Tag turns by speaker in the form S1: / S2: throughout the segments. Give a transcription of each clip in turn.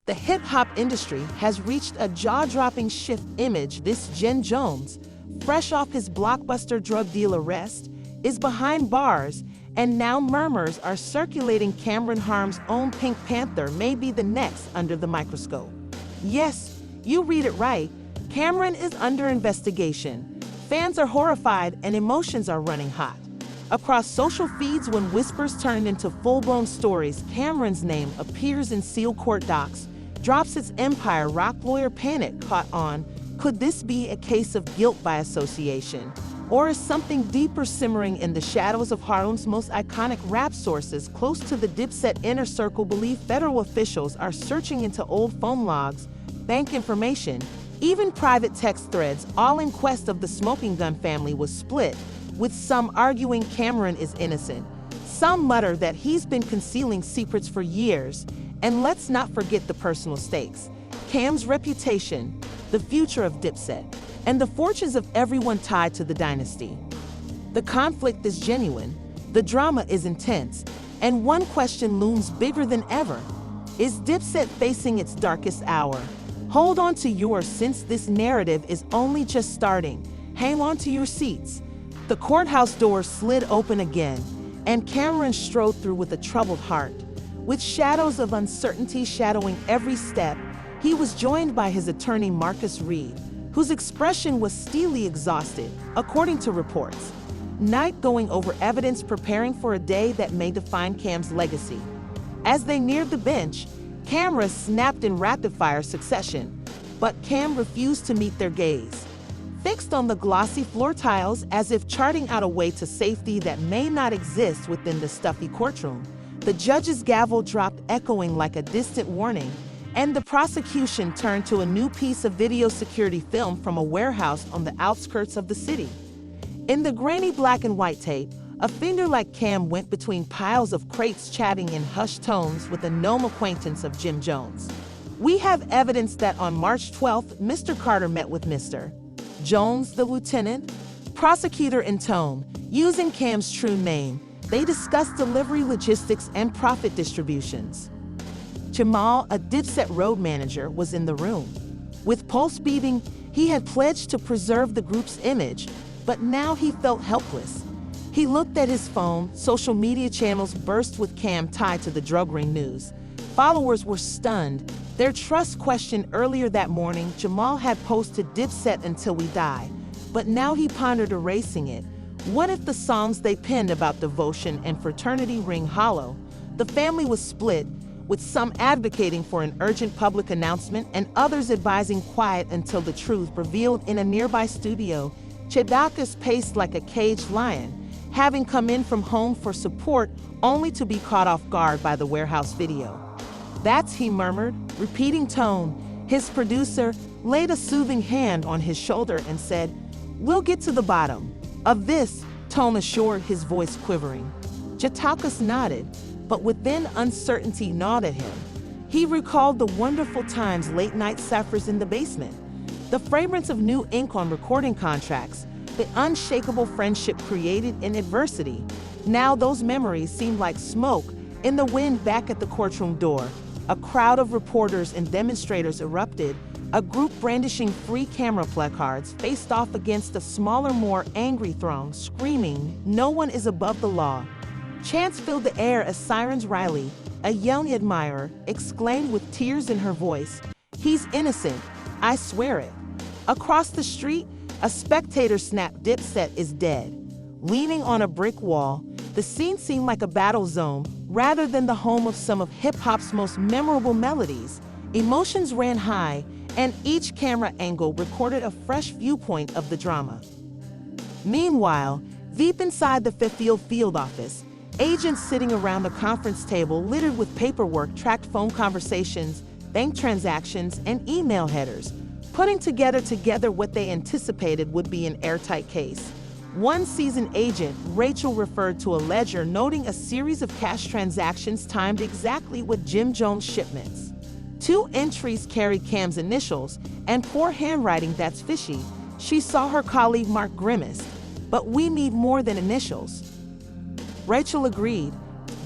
S1: The hip-hop industry has reached a jaw-dropping shift. Image this: Jim Jones, fresh off his blockbuster drug deal arrest, is behind bars, and now murmurs are circulating Camron Harm's own Pink Panther may be the next under the microscope. Yes, you read it right. Camron is under investigation. Fans are horrified and emotions are running hot. Across social feeds, when whispers turn into full-blown stories, Camron's name appears in sealed court docs. Drops its empire, rock lawyer panic caught on. Could this be a case of guilt by association? Or is something deeper simmering in the shadows of Harlem's most iconic rap? Sources close to the Dipset inner circle believe federal officials are searching into old phone logs, bank information, even private text threads, all in quest of the smoking gun. Family was split, with some arguing Camron is innocent. Some mutter that he's been concealing secrets for years. And let's not forget the personal stakes. Cam's reputation, the future of Dipset, and the fortunes of everyone tied to the dynasty. The conflict is genuine, the drama is intense, and one question looms bigger than ever. Is Dipset facing its darkest hour? Hold on to yours, since this narrative is only just starting. Hang on to your seats. The courthouse doors slid open again, and Camron strode through with a troubled heart. With shadows of uncertainty shadowing every step, he was joined by his attorney Marcus Reed, whose expression was steely exhausted, according to reports. Night going over evidence, preparing for a day that may define Cam's legacy. As they neared the bench, cameras snapped in rapid-fire succession, but Cam refused to meet their gaze. Fixed on the glossy floor tiles as if charting out a way to safety that may not exist within the stuffy courtroom, the judge's gavel dropped, echoing like a distant warning, and the prosecution turned to a new piece of video security film from a warehouse on the outskirts of the city. In the grainy black and white tape, a figure like Cam went between piles of crates, chatting in hushed tones with a known acquaintance of Jim Jones. We have evidence that on March 12th, Mr. Carter met with Mr. Jones, the lieutenant. Prosecutor intoned, using Cam's true name, they discussed delivery logistics and profit distributions. Jamal, a Dipset road manager, was in the room. With pulse beating, he had pledged to preserve the group's image, but now he felt helpless. He looked at his phone. Social media channels burst with Cam tied to the drug ring news. Followers were stunned, their trust questioned. Earlier that morning, Jamal had posted Dipset until we die, but now he pondered erasing it. What if the songs they penned about devotion and fraternity ring hollow? The family was split, with some advocating for an urgent public announcement and others advising quiet until the truth revealed. In a nearby studio, Chedakis paced like a caged lion, having come in from home for support only to be caught off guard by the warehouse video. That's, he murmured, repeating tone. His producer laid a soothing hand on his shoulder and said, "We'll get to the bottom of this," Tone assured, his voice quivering. Chedakis nodded, but within uncertainty gnawed at him. He recalled the wonderful times, late-night suppers in the basement, the fragrance of new ink on recording contracts, the unshakable friendship created in adversity. Now those memories seemed like smoke in the wind. Back at the courtroom door, a crowd of reporters and demonstrators erupted. A group brandishing free camera placards faced off against a smaller, more angry throng, screaming, "No one is above the law." Chants filled the air as Sirens Riley, a young admirer, exclaimed with tears in her voice, "He's innocent, I swear it." Across the street, a spectator snapped, "Dipset is dead." Leaning on a brick wall, the scene seemed like a battle zone rather than the home of some of hip-hop's most memorable melodies. Emotions ran high, and each camera angle recorded a fresh viewpoint of the drama. Meanwhile, deep inside the field office, agents sitting around a conference table littered with paperwork tracked phone conversations, bank transactions, and email headers, putting together what they anticipated would be an airtight case. One seasoned agent, Rachel, referred to a ledger noting a series of cash transactions timed exactly with Jim Jones' shipments. 2 entries carried Cam's initials, and poor handwriting that's fishy. She saw her colleague Mark grimace. "But we need more than initials." Rachel agreed.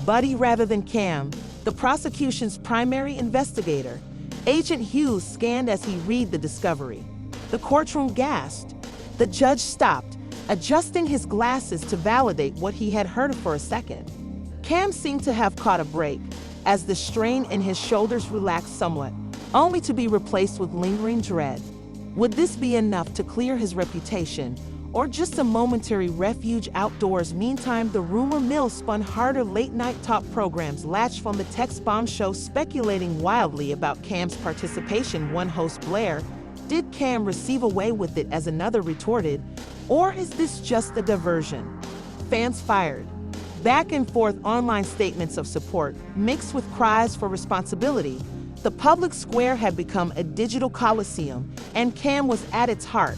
S1: Buddy rather than Cam, the prosecution's primary investigator, Agent Hughes scanned as he read the discovery. The courtroom gasped. The judge stopped, adjusting his glasses to validate what he had heard for a second. Cam seemed to have caught a break, as the strain in his shoulders relaxed somewhat, only to be replaced with lingering dread. Would this be enough to clear his reputation, or just a momentary refuge outdoors? Meantime, the rumor mill spun harder. Late-night talk programs latched from the text bomb show, speculating wildly about Cam's participation. One host, Blair, "Did Cam receive away with it?" as another retorted, "Or is this just a diversion?" Fans fired. Back and forth online statements of support, mixed with cries for responsibility. The public square had become a digital coliseum, and Cam was at its heart.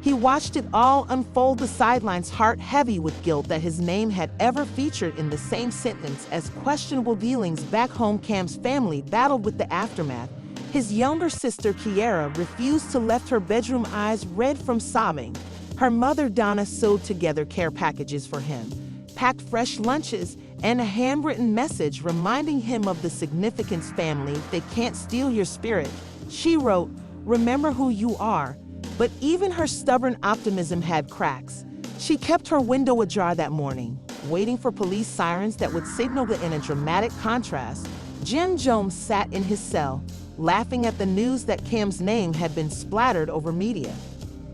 S1: He watched it all unfold, the sidelines, heart heavy with guilt that his name had ever featured in the same sentence as questionable dealings. Back home, Cam's family battled with the aftermath. His younger sister, Kiara, refused to leave her bedroom, eyes red from sobbing. Her mother, Donna, sewed together care packages for him, packed fresh lunches, and a handwritten message reminding him of the significance. "Family, they can't steal your spirit," she wrote. "Remember who you are." But even her stubborn optimism had cracks. She kept her window ajar that morning, waiting for police sirens that would signal that. In a dramatic contrast, Jim Jones sat in his cell, laughing at the news that Cam's name had been splattered over media.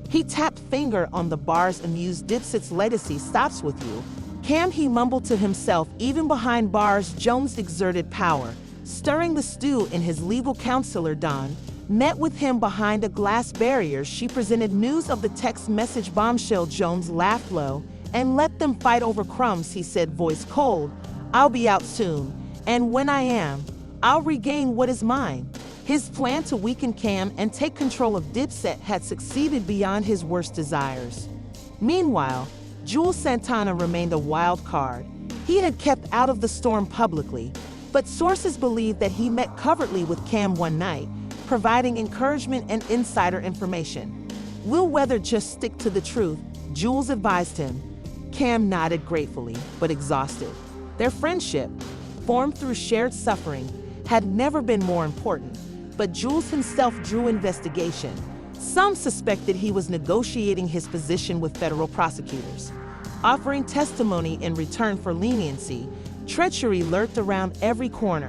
S1: He tapped finger on the bars, amused. "Dipset's legacy stops with you, Cam," he mumbled to himself. Even behind bars, Jones exerted power, stirring the stew in his legal counselor, Dawn, met with him behind a glass barrier. She presented news of the text message bombshell. Jones laughed low. "And let them fight over crumbs," he said, voice cold. "I'll be out soon, and when I am, I'll regain what is mine." His plan to weaken Cam and take control of Dipset had succeeded beyond his worst desires. Meanwhile, Jules Santana remained a wild card. He had kept out of the storm publicly, but sources believe that he met covertly with Cam one night, providing encouragement and insider information. "We'll whether just stick to the truth," Jules advised him. Cam nodded gratefully, but exhausted. Their friendship, formed through shared suffering, had never been more important, but Jules himself drew investigation. Some suspected he was negotiating his position with federal prosecutors, offering testimony in return for leniency. Treachery lurked around every corner.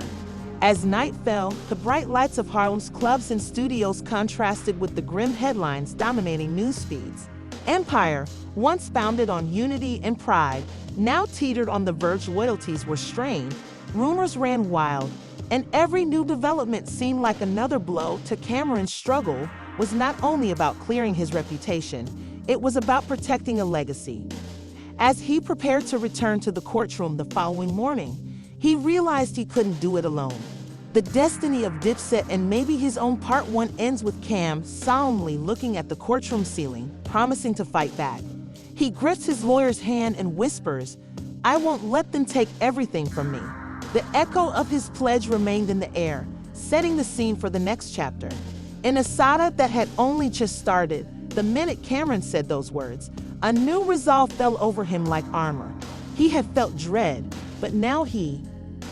S1: As night fell, the bright lights of Harlem's clubs and studios contrasted with the grim headlines dominating news feeds. Empire, once founded on unity and pride, now teetered on the verge. Loyalties were strained, rumors ran wild, and every new development seemed like another blow to Camron's struggle. Was not only about clearing his reputation, it was about protecting a legacy. As he prepared to return to the courtroom the following morning, he realized he couldn't do it alone. The destiny of Dipset and maybe his own. Part 1 ends with Cam solemnly looking at the courtroom ceiling, promising to fight back. He grips his lawyer's hand and whispers, "I won't let them take everything from me." The echo of his pledge remained in the air, setting the scene for the next chapter. In a saga that had only just started, the minute Camron said those words, a new resolve fell over him like armor. He had felt dread, but now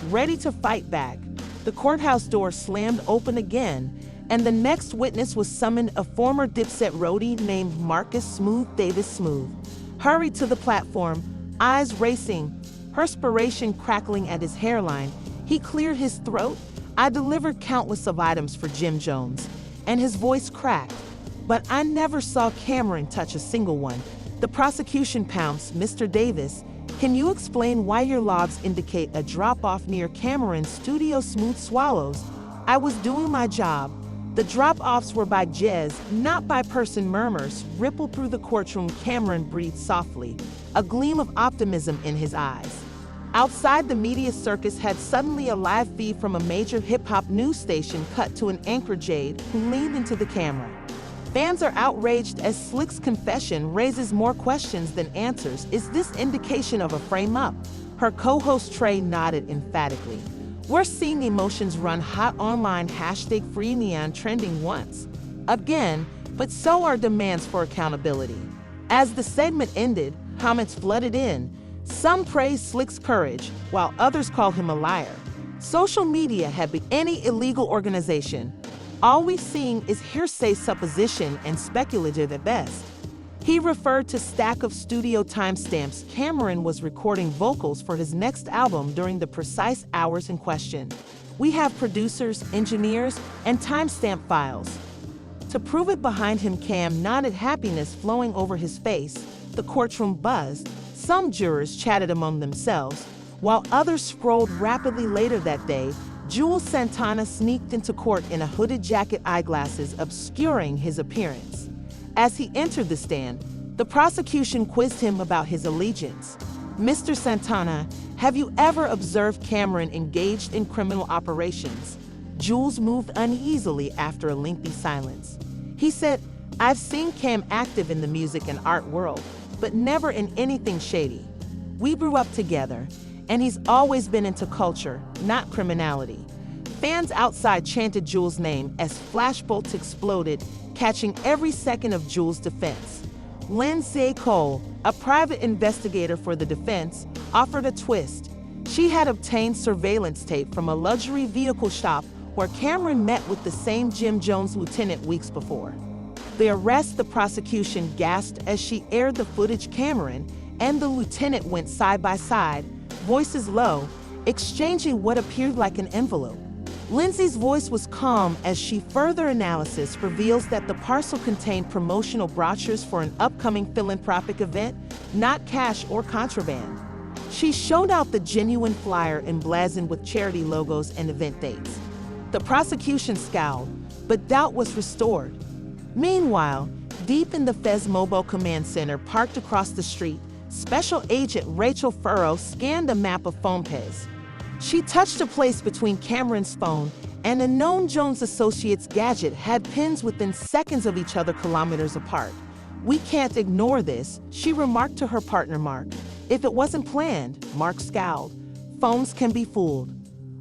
S1: ready to fight back. The courthouse door slammed open again, and the next witness was summoned. A former Dipset roadie named Marcus "Smooth" Davis Smooth hurried to the platform, eyes racing, perspiration crackling at his hairline. He cleared his throat. "I delivered countless of items for Jim Jones," and his voice cracked, "but I never saw Camron touch a single one." The prosecution pounced. "Mr. Davis, can you explain why your logs indicate a drop-off near Camron's studio?" Smooth swallows. "I was doing my job. The drop-offs were by Jez, not by person." Murmurs rippled through the courtroom. Camron breathed softly, a gleam of optimism in his eyes. Outside, the media circus had suddenly a live feed from a major hip-hop news station cut to an anchor, Jade, who leaned into the camera. Fans are outraged as Slick's confession raises more questions than answers. Is this indication of a frame-up? Her co-host Trey nodded emphatically. "We're seeing emotions run hot online, #FreeNeon trending once again, but so are demands for accountability." As the segment ended, comments flooded in. Some praised Slick's courage, while others called him a liar. Social media had been any illegal organization, All we've seen is hearsay, supposition, and speculative at best. He referred to stack of studio timestamps. Camron was recording vocals for his next album during the precise hours in question. We have producers, engineers, and timestamp files. To prove it behind him, Cam nodded, happiness flowing over his face. The courtroom buzzed. Some jurors chatted among themselves, while others scrolled rapidly. Later that day, Jules Santana sneaked into court in a hooded jacket, eyeglasses obscuring his appearance. As he entered the stand, the prosecution quizzed him about his allegiance. "Mr. Santana, have you ever observed Camron engaged in criminal operations?" Jules moved uneasily after a lengthy silence. He said, "I've seen Cam active in the music and art world, but never in anything shady. We grew up together, and he's always been into culture, not criminality." Fans outside chanted Jules' name as flashbolts exploded, catching every second of Jules' defense. Lindsay Cole, a private investigator for the defense, offered a twist. She had obtained surveillance tape from a luxury vehicle shop where Camron met with the same Jim Jones lieutenant weeks before. The arrest, the prosecution gasped as she aired the footage. Camron and the lieutenant went side by side, voices low, exchanging what appeared like an envelope. Lindsay's voice was calm as she further analysis reveals that the parcel contained promotional brochures for an upcoming philanthropic event, not cash or contraband. She showed out the genuine flyer emblazoned with charity logos and event dates. The prosecution scowled, but doubt was restored. Meanwhile, deep in the Fez Mobile Command Center parked across the street, Special Agent Rachel Furrow scanned a map of phone pays. She touched a place between Camron's phone and a known Jones Associates gadget had pins within seconds of each other, kilometers apart. "We can't ignore this," she remarked to her partner Mark. "If it wasn't planned," Mark scowled. "Phones can be fooled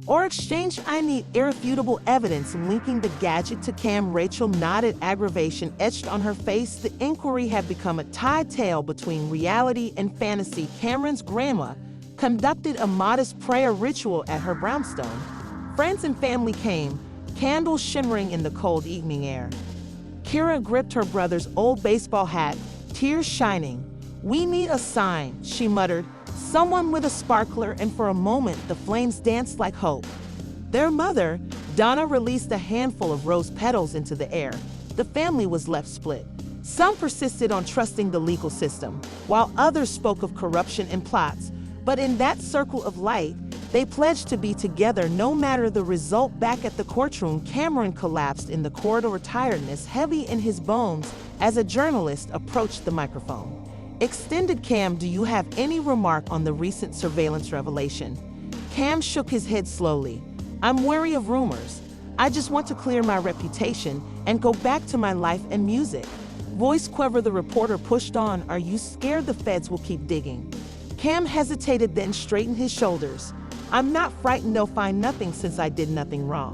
S1: or exchanged. I need irrefutable evidence linking the gadget to Cam." Rachel nodded, aggravation etched on her face. The inquiry had become a tied tale between reality and fantasy. Cameron's grandma conducted a modest prayer ritual at her brownstone. Friends and family came, candles shimmering in the cold evening air. Kira gripped her brother's old baseball hat, tears shining. "We need a sign," she muttered, "someone with a sparkler," and for a moment the flames danced like hope. Their mother, Donna, released a handful of rose petals into the air. The family was left split. Some persisted on trusting the legal system, while others spoke of corruption and plots. But in that circle of light, they pledged to be together no matter the result. Back at the courtroom, Camron collapsed in the corridor, tiredness heavy in his bones as a journalist approached the microphone. Extended Cam, "Do you have any remark on the recent surveillance revelation?" Cam shook his head slowly. "I'm wary of rumors. I just want to clear my reputation and go back to my life and music." Voice quiver, the reporter pushed on. "Are you scared the feds will keep digging?" Cam hesitated, then straightened his shoulders. "I'm not frightened. They'll find nothing since I did nothing wrong."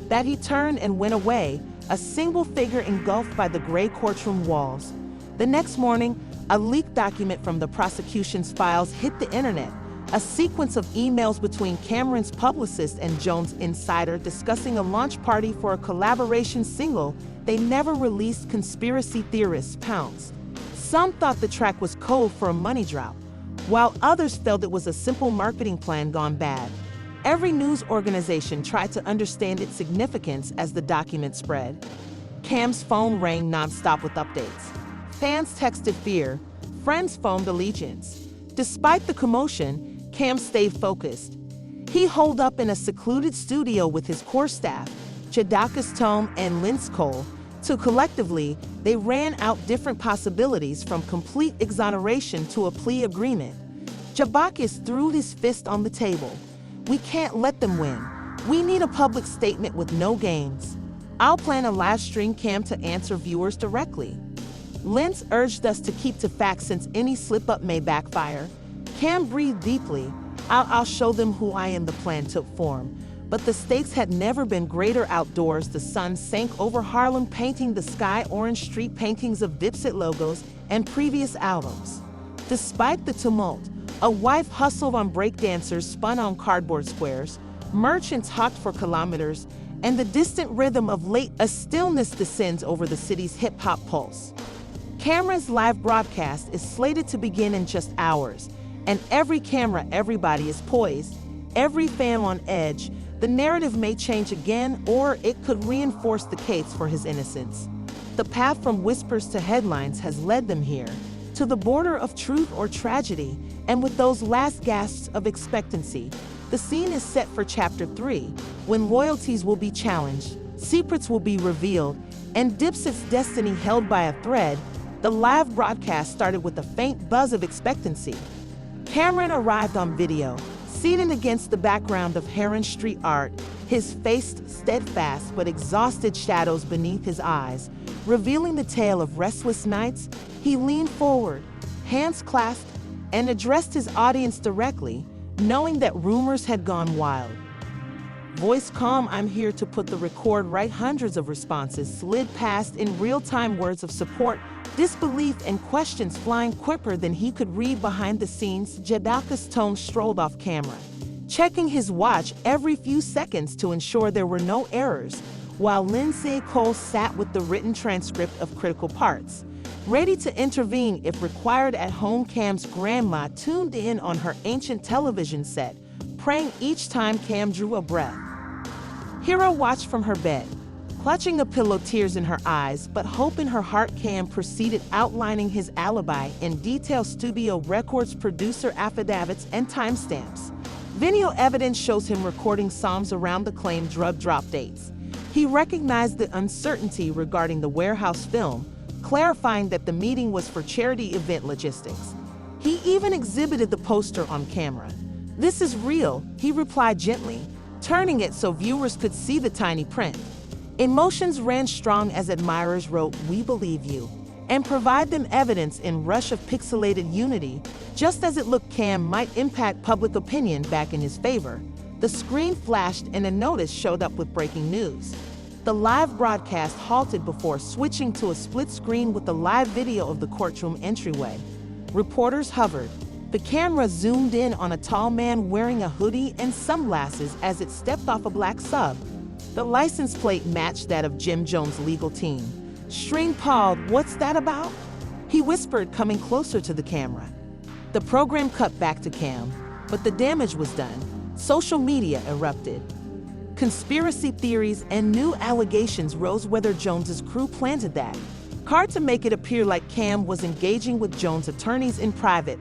S1: That he turned and went away, a single figure engulfed by the gray courtroom walls. The next morning, a leaked document from the prosecution's files hit the internet. A sequence of emails between Camron's publicist and Jones' insider discussing a launch party for a collaboration single they never released. Conspiracy theorists pounced. Some thought the track was code for a money drop, while others felt it was a simple marketing plan gone bad. Every news organization tried to understand its significance as the document spread. Cam's phone rang nonstop with updates. Fans texted fear, friends phoned allegiance. Despite the commotion, Cam stayed focused. He holed up in a secluded studio with his core staff, Chadakas Tome and Linz Cole, so collectively, they ran out different possibilities from complete exoneration to a plea agreement. Jabakis threw his fist on the table. "We can't let them win. We need a public statement with no games. I'll plan a live stream Cam to answer viewers directly." Linz urged us to keep to facts since any slip-up may backfire. Cam breathed deeply. I'll show them who I am." The plan took form, but the stakes had never been greater. Outdoors, the sun sank over Harlem, painting the sky orange. Street paintings of Dipset logos and previous albums. Despite the tumult, a wife hustled on breakdancers spun on cardboard squares. Merchants hawked for kilometers, and the distant rhythm of a stillness descends over the city's hip-hop pulse. Camron's live broadcast is slated to begin in just hours, and every camera, everybody is poised, every fan on edge. The narrative may change again, or it could reinforce the case for his innocence. The path from whispers to headlines has led them here, to the border of truth or tragedy, and with those last gasps of expectancy, the scene is set for Chapter 3, when loyalties will be challenged, secrets will be revealed, and Dipset's destiny held by a thread. The live broadcast started with a faint buzz of expectancy. Camron arrived on video, seated against the background of Heron Street art, his face steadfast but exhausted shadows beneath his eyes, revealing the tale of restless nights. He leaned forward, hands clasped, and addressed his audience directly, knowing that rumors had gone wild. Voice calm, "I'm here to put the record right." Hundreds of responses slid past in real-time, words of support, disbelief, and questions flying quicker than he could read behind the scenes. Jadaki's tone strolled off camera, checking his watch every few seconds to ensure there were no errors, while Lindsay Cole sat with the written transcript of critical parts, ready to intervene if required. At home, Cam's grandma tuned in on her ancient television set, praying each time Cam drew a breath. Hero watched from her bed, clutching a pillow, tears in her eyes, but hope in her heart. Cam proceeded, outlining his alibi in detail: studio records, producer affidavits, and timestamps. Video evidence shows him recording psalms around the claimed drug drop dates. He recognized the uncertainty regarding the warehouse film, clarifying that the meeting was for charity event logistics. He even exhibited the poster on camera. "This is real," he replied gently, turning it so viewers could see the tiny print. Emotions ran strong as admirers wrote, "We believe you," and provide them evidence in rush of pixelated unity. Just as it looked Cam might impact public opinion back in his favor, the screen flashed and a notice showed up with breaking news. The live broadcast halted before switching to a split screen with a live video of the courtroom entryway. Reporters hovered. The camera zoomed in on a tall man wearing a hoodie and sunglasses as it stepped off a black sub. The license plate matched that of Jim Jones' legal team. String paused. "What's that about?" he whispered, coming closer to the camera. The program cut back to Cam, but the damage was done. Social media erupted. Conspiracy theories and new allegations rose whether Jones's crew planted that card to make it appear like Cam was engaging with Jones' attorneys in private,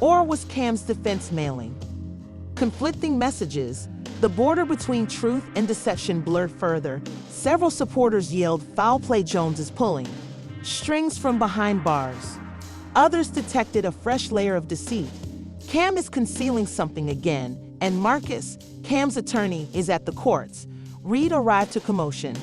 S1: or was Cam's defense mailing. Conflicting messages. The border between truth and deception blurred further. Several supporters yelled, "Foul play, Jones is pulling strings from behind bars." Others detected a fresh layer of deceit. Cam is concealing something again, and Marcus, Cam's attorney, is at the courts. Reed arrived to commotion.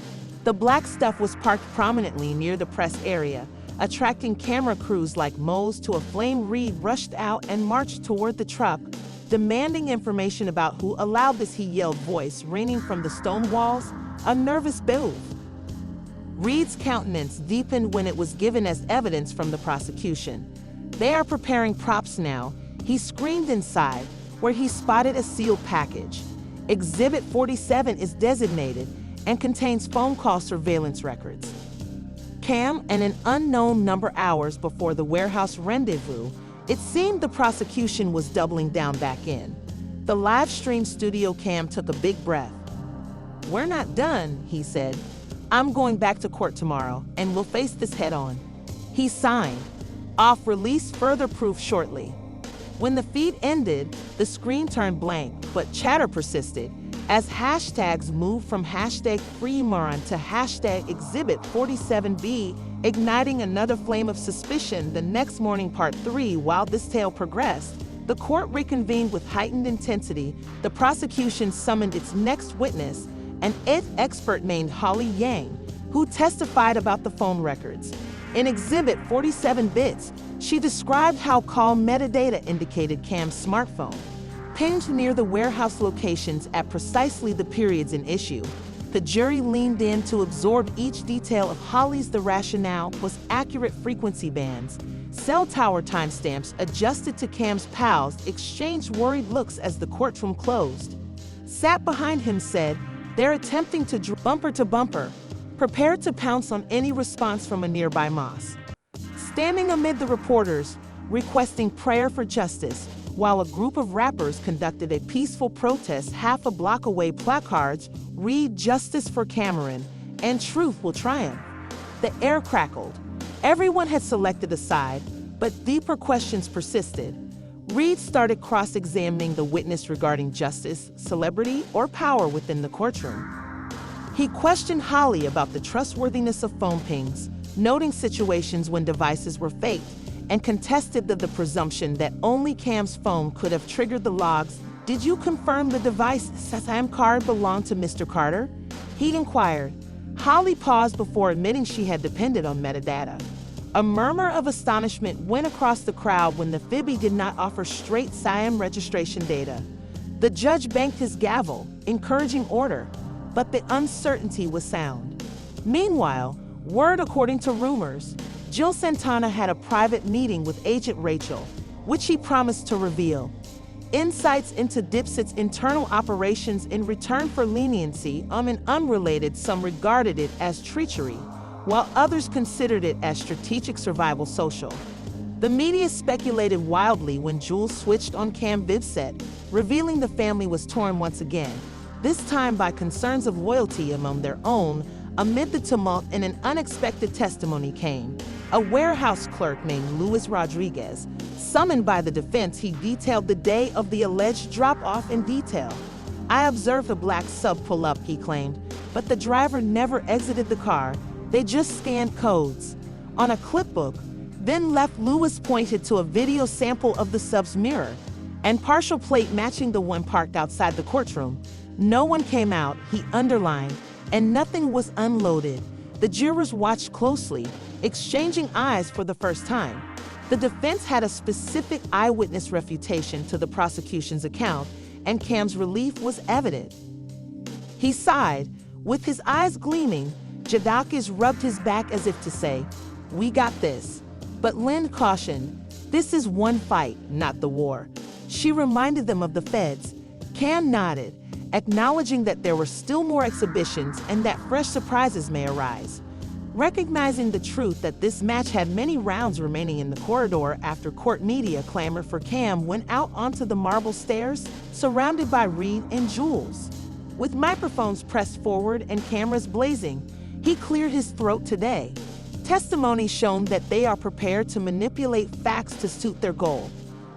S1: The black stuff was parked prominently near the press area, attracting camera crews like Moe's to a flame. Reed rushed out and marched toward the truck, demanding information about who allowed this. He yelled, voice ringing from the stone walls, "A nervous booth." Reed's countenance deepened when it was given as evidence from the prosecution. "They are preparing props now," he screamed inside, where he spotted a sealed package. Exhibit 47 is designated and contains phone call surveillance records. Cam and an unknown number. Hours before the warehouse rendezvous, it seemed the prosecution was doubling down back in. The live stream studio. Cam took a big breath. "We're not done," he said. "I'm going back to court tomorrow, and we'll face this head on." He signed off, release further proof shortly. When the feed ended, the screen turned blank, but chatter persisted as hashtags moved from hashtag #FreeMaron to hashtag Exhibit 47B, igniting another flame of suspicion. The next morning, part 3, while this tale progressed, the court reconvened with heightened intensity. The prosecution summoned its next witness, an expert named Holly Yang, who testified about the phone records. In Exhibit 47 bits, she described how call metadata indicated Cam's smartphone pinged near the warehouse locations at precisely the periods in issue. The jury leaned in to absorb each detail of Holly's. The rationale was accurate frequency bands, cell tower timestamps adjusted to Cam's pals, exchanged worried looks as the courtroom closed. Sat behind him said, They're attempting to bumper to bumper, prepared to pounce on any response from a nearby mosque. Standing amid the reporters, requesting prayer for justice, while a group of rappers conducted a peaceful protest half a block away, placards read "Justice for Camron" and "Truth will triumph." The air crackled. Everyone had selected a side, but deeper questions persisted. Reed started cross-examining the witness regarding justice, celebrity, or power within the courtroom. He questioned Holly about the trustworthiness of phone pings, noting situations when devices were faked, and contested the presumption that only Cam's phone could have triggered the logs. "Did you confirm the device SIM card belonged to Mr. Carter?" he inquired. Holly paused before admitting she had depended on metadata. A murmur of astonishment went across the crowd when the Phoebe did not offer straight SIM registration data. The judge banged his gavel, encouraging order, but the uncertainty was sound. Meanwhile, word according to rumors, Jill Santana had a private meeting with Agent Rachel, which he promised to reveal insights into Dipset's internal operations in return for leniency. And unrelated, some regarded it as treachery, while others considered it as strategic survival. Social. The media speculated wildly when Jules switched on Cam Dipset, revealing the family was torn once again, this time by concerns of loyalty among their own. Amid the tumult, and an unexpected testimony came. A warehouse clerk named Luis Rodriguez, summoned by the defense, he detailed the day of the alleged drop-off in detail. "I observed a black sub pull up," he claimed, "but the driver never exited the car. They just scanned codes on a clipbook, then left." Luis pointed to a video sample of the sub's mirror and partial plate matching the one parked outside the courtroom. "No one came out," he underlined, "and nothing was unloaded." The jurors watched closely, exchanging eyes for the first time. The defense had a specific eyewitness refutation to the prosecution's account, and Cam's relief was evident. He sighed, with his eyes gleaming. Jadakis rubbed his back as if to say, "We got this." But Lynn cautioned, "This is one fight, not the war." She reminded them of the feds. Cam nodded, acknowledging that there were still more exhibitions and that fresh surprises may arise. Recognizing the truth that this match had many rounds remaining in the corridor after court media clamor for Cam went out onto the marble stairs, surrounded by Reed and Jules. With microphones pressed forward and cameras blazing, he cleared his throat today. Testimony shown that they are prepared to manipulate facts to suit their goal.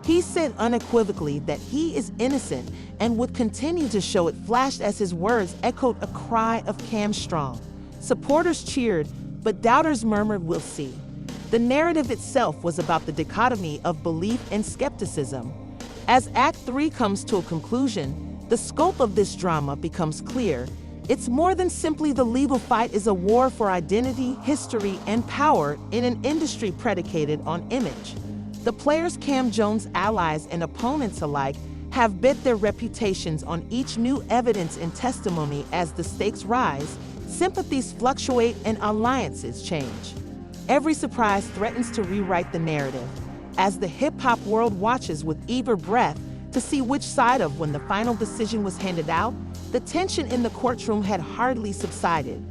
S1: He said unequivocally that he is innocent and would continue to show it. Flashed as his words echoed a cry of Cam Strong. Supporters cheered, but doubters murmured, "We'll see." The narrative itself was about the dichotomy of belief and skepticism. As Act 3 comes to a conclusion, the scope of this drama becomes clear. It's more than simply the legal fight. Is a war for identity, history, and power in an industry predicated on image. The players, Cam Jones' allies and opponents alike, have bet their reputations on each new evidence and testimony. As the stakes rise, sympathies fluctuate and alliances change. Every surprise threatens to rewrite the narrative. As the hip-hop world watches with eager breath to see which side of when the final decision was handed out, the tension in the courtroom had hardly subsided.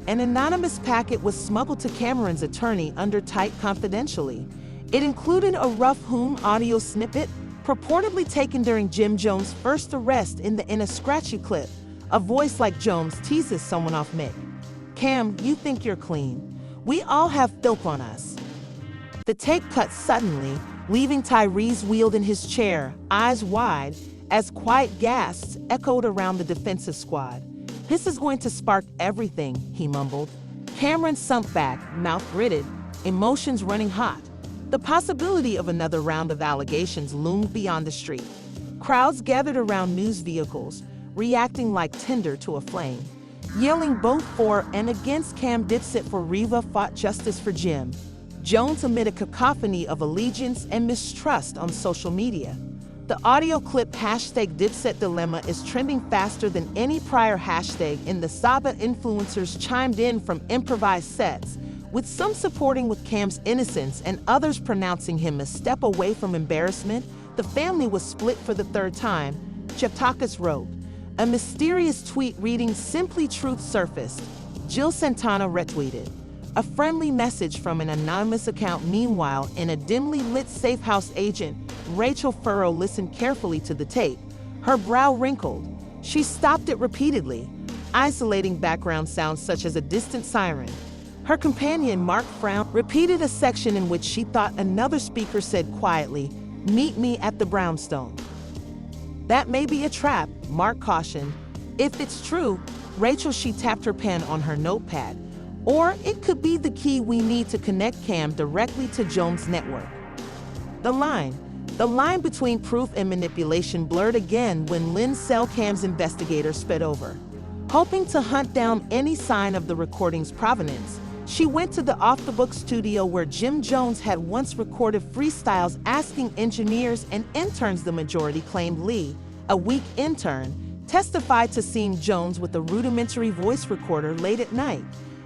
S1: An anonymous packet was smuggled to Cameron's attorney under tight confidentially. It included a rough audio snippet purportedly taken during Jim Jones' first arrest. In a scratchy clip, a voice like Jones teases someone off mic. "Cam, you think you're clean. We all have filth on us." The tape cut suddenly, leaving Tyrese wheeled in his chair, eyes wide, as quiet gasps echoed around the defensive squad. "This is going to spark everything," he mumbled. Cameron sunk back, mouth gritted, emotions running hot. The possibility of another round of allegations loomed beyond the street. Crowds gathered around news vehicles, reacting like tinder to a flame, yelling both for and against Cam Dipset. For Reva fought justice for Jim Jones amid a cacophony of allegiance and mistrust on social media. The audio clip #DipsetDrama is trending faster than any prior hashtag in the Saba. Influencers chimed in from improvised sets, with some supporting with Cam's innocence and others pronouncing him a step away from embarrassment. The family was split for the third time, Cheptakis wrote. A mysterious tweet reading "Simply Truth" surfaced. Jill Santana retweeted. A friendly message from an anonymous account. Meanwhile, in a dimly lit safe house, agent Rachel Furrow listened carefully to the tape, her brow wrinkled. She stopped it repeatedly, isolating background sounds such as a distant siren. Her companion, Mark Frown, repeated a section in which she thought another speaker said quietly, "Meet me at the brownstone." "That may be a trap," Mark cautioned. "If it's true," Rachel, she tapped her pen on her notepad, "or it could be the key we need to connect Cam directly to Jones' network." The line between proof and manipulation blurred again when Lynn Sell, Cam's investigator, sped over. Hoping to hunt down any sign of the recording's provenance, she went to the off-the-book studio where Jim Jones had once recorded freestyles, asking engineers and interns. The majority claimed Lee, a weak intern, testified to seeing Jones with a rudimentary voice recorder late at night.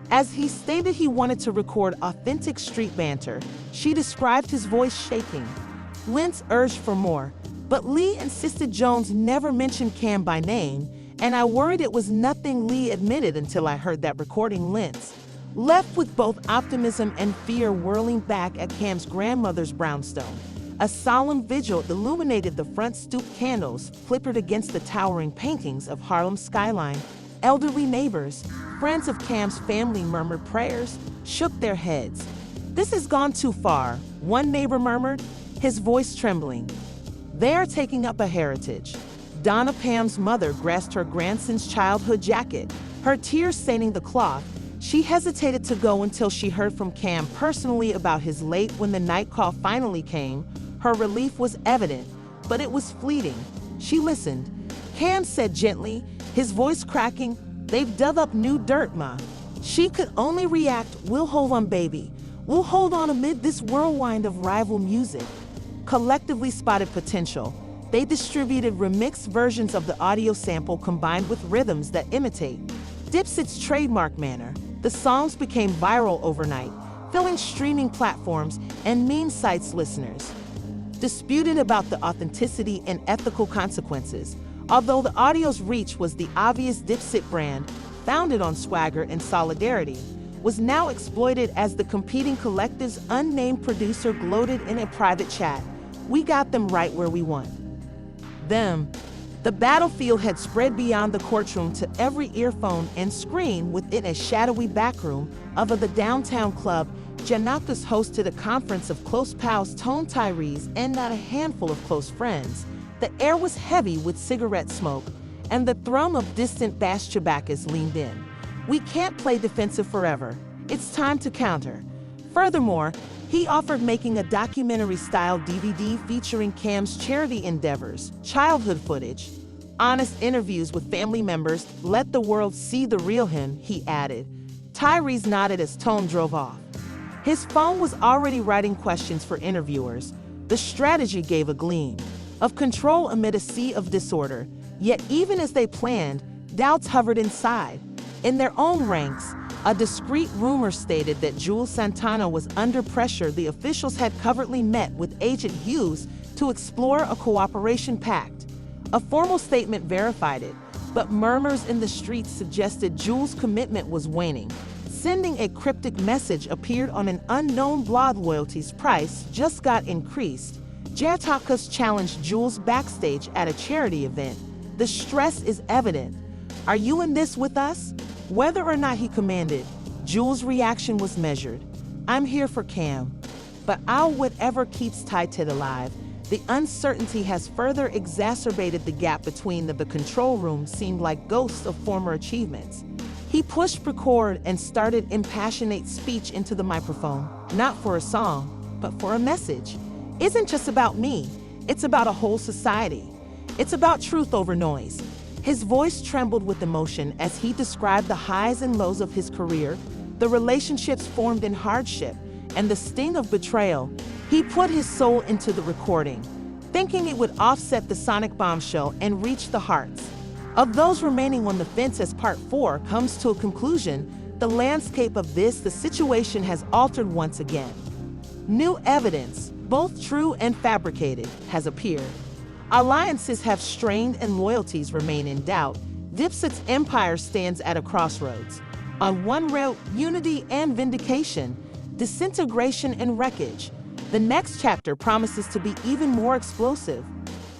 S1: As he stated he wanted to record authentic street banter, she described his voice shaking. Lynch urged for more, but Lee insisted Jones never mentioned Cam by name, and I worried it was nothing, Lee admitted, until I heard that recording. Lynch, left with both optimism and fear, whirling back at Cam's grandmother's brownstone. A solemn vigil illuminated the front stoop. Candles flickered against the towering paintings of Harlem's skyline. Elderly neighbors, friends of Cam's family, murmured prayers, shook their heads. "This has gone too far," one neighbor murmured, his voice trembling. "They're taking up a heritage." Donna, Pam's mother, grasped her grandson's childhood jacket, her tears staining the cloth. She hesitated to go until she heard from Cam personally about his late. When the night call finally came, her relief was evident, but it was fleeting. She listened. Cam said gently, his voice cracking, "They've dug up new dirt, Ma." She could only react, "We'll hold on, baby. We'll hold on." Amid this whirlwind of rival music, collectively spotted potential. They distributed remixed versions of the audio sample combined with rhythms that imitate Dipset's trademark manner. The songs became viral overnight, filling streaming platforms and meme sites. Listeners disputed about the authenticity and ethical consequences. Although the audio's reach was the obvious, Dipset brand, founded on swagger and solidarity, was now exploited as the competing collective's unnamed producer gloated in a private chat. "We got them right where we want them." The battlefield had spread beyond the courtroom to every earphone and screen within a shadowy backroom of the downtown club. Janakis hosted a conference of close pals, Tone Tyrese, and not a handful of close friends. The air was heavy with cigarette smoke, and the thrum of distant bass. Chewbacca's leaned in. "We can't play defensive forever. It's time to counter." Furthermore, he offered making a documentary-style DVD featuring Cam's charity endeavors, childhood footage, honest interviews with family members. "Let the world see the real him," he added. Tyrese nodded as Tone drove off. His phone was already writing questions for interviewers. The strategy gave a gleam of control amid a sea of disorder. Yet even as they planned, doubts hovered inside. In their own ranks, a discreet rumor stated that Jules Santana was under pressure. The officials had covertly met with Agent Hughes to explore a cooperation pact. A formal statement verified it, but murmurs in the streets suggested Jules' commitment was waning. Sending a cryptic message appeared on an unknown blog. Loyalty's price just got increased. Janakis challenged Jules backstage at a charity event. "The stress is evident. Are you in this with us?" Whether or not he commanded, Jules' reaction was measured. "I'm here for Cam, but I'll whatever keeps Tight alive." The uncertainty has further exacerbated the gap between them. The control room seemed like ghosts of former achievements. He pushed record and started impassionate speech into the microphone, not for a song, but for a message. "Isn't just about me, it's about a whole society. It's about truth over noise." His voice trembled with emotion as he described the highs and lows of his career, the relationships formed in hardship, and the sting of betrayal. He put his soul into the recording, thinking it would offset the sonic bombshell and reach the hearts of those remaining on the fence. As Part 4 comes to a conclusion, the landscape of the situation has altered once again. New evidence, both true and fabricated, has appeared. Alliances have strained and loyalties remain in doubt. Dipset's empire stands at a crossroads. On one rail, unity and vindication, disintegration and wreckage. The next chapter promises to be even more explosive.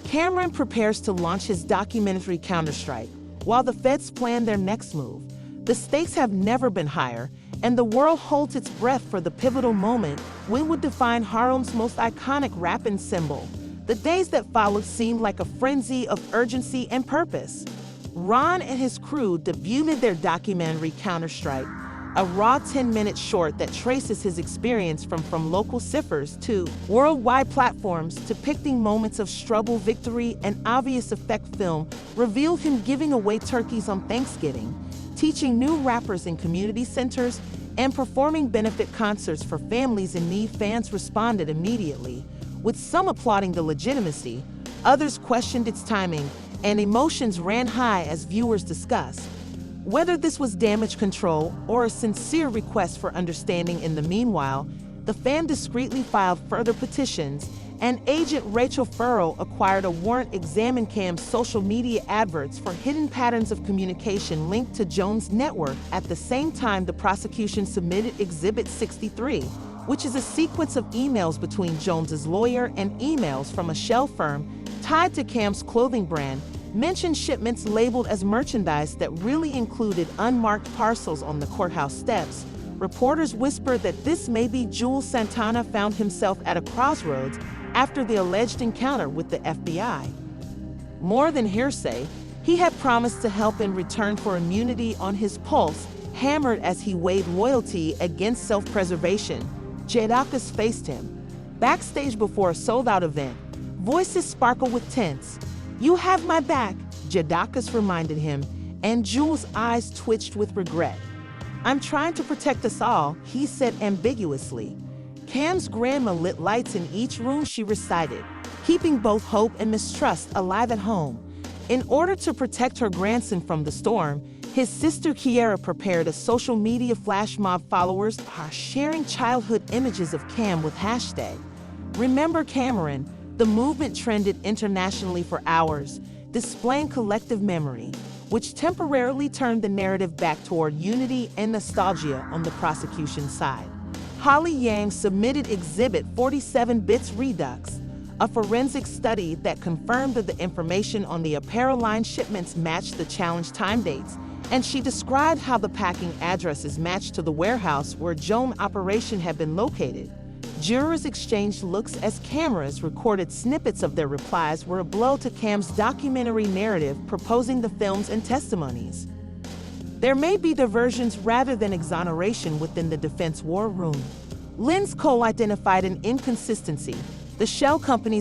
S1: Camron prepares to launch his documentary Counterstrike, while the feds plan their next move. The stakes have never been higher, and the world holds its breath for the pivotal moment when would define Harlem's most iconic rapping symbol. The days that followed seemed like a frenzy of urgency and purpose. Ron and his crew debuted their documentary Counterstrike, a raw 10-minute short that traces his experience from local ciphers to worldwide platforms, depicting moments of struggle, victory, and obvious effect. Film revealed him giving away turkeys on Thanksgiving, teaching new rappers in community centers, and performing benefit concerts for families in need. Fans responded immediately, with some applauding the legitimacy, others questioned its timing, and emotions ran high as viewers discussed whether this was damage control or a sincere request for understanding. In the meanwhile, the fan discreetly filed further petitions, and agent Rachel Furrow acquired a warrant to examine Cam's social media adverts for hidden patterns of communication linked to Jones' network. At the same time, the prosecution submitted Exhibit 63, which is a sequence of emails between Jones's lawyer and emails from a shell firm tied to Cam's clothing brand, mentioned shipments labeled as merchandise that really included unmarked parcels on the courthouse steps. Reporters whispered that this may be Jules Santana found himself at a crossroads after the alleged encounter with the FBI. More than hearsay, he had promised to help in return for immunity. On his pulse, hammered as he weighed loyalty against self-preservation, Jadakiss faced him. Backstage before a sold-out event, voices sparkle with tense. "You have my back," Jadakiss reminded him, and Jules' eyes twitched with regret. "I'm trying to protect us all," he said ambiguously. Cam's grandma lit lights in each room, she recited, keeping both hope and mistrust alive at home. In order to protect her grandson from the storm, his sister Kiara prepared a social media flash mob. Followers are sharing childhood images of Cam with hashtag Remember Camron. The movement trended internationally for hours, displaying collective memory, which temporarily turned the narrative back toward unity and nostalgia on the prosecution side. Holly Yang submitted Exhibit 47 Bits Redux, a forensic study that confirmed that the information on the apparel line shipments matched the challenge time dates, and she described how the packing addresses matched to the warehouse where Jones' operation had been located. Jurors exchanged looks as cameras recorded snippets of their replies were a blow to Cam's documentary narrative, proposing the films and testimonies. There may be diversions rather than exoneration within the defense war room. Lens Cole identified an inconsistency. The shell company's